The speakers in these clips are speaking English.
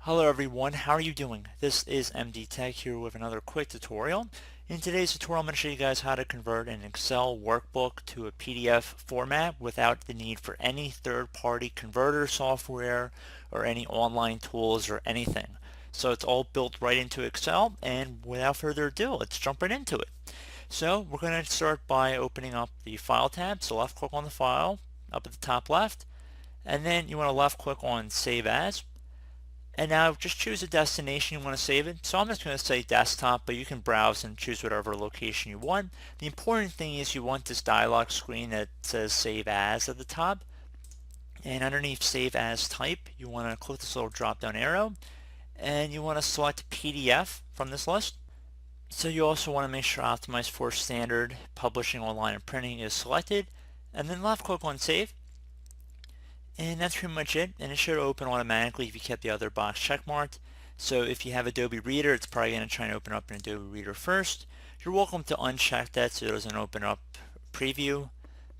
Hello everyone, how are you doing? This is MD Tech here with another quick tutorial. In today's tutorial I'm going to show you guys how to convert an Excel workbook to a PDF format without the need for any third-party converter software or any online tools or anything. So it's all built right into Excel, and without further ado, let's jump right into it. So we're going to start by opening up the File tab. So left click on the file up at the top left, and then you want to left click on Save As. And now just choose a destination you want to save it. So I'm just going to say desktop, but you can browse and choose whatever location you want. The important thing is you want this dialog screen that says Save As at the top. And underneath Save As Type, you want to click this little drop down arrow, and you want to select PDF from this list. So you also want to make sure Optimize for Standard Publishing Online and Printing is selected, and then left click on Save. And that's pretty much it, and it should open automatically if you kept the other box checkmarked. So if you have Adobe Reader, it's probably going to try and open up in Adobe Reader first. You're welcome to uncheck that so it doesn't open up preview,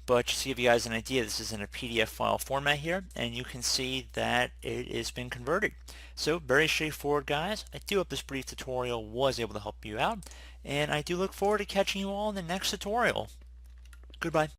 but just to give you guys an idea, this is in a PDF file format here, and you can see that it has been converted. So very straightforward, guys. I do hope this brief tutorial was able to help you out, and I do look forward to catching you all in the next tutorial. Goodbye.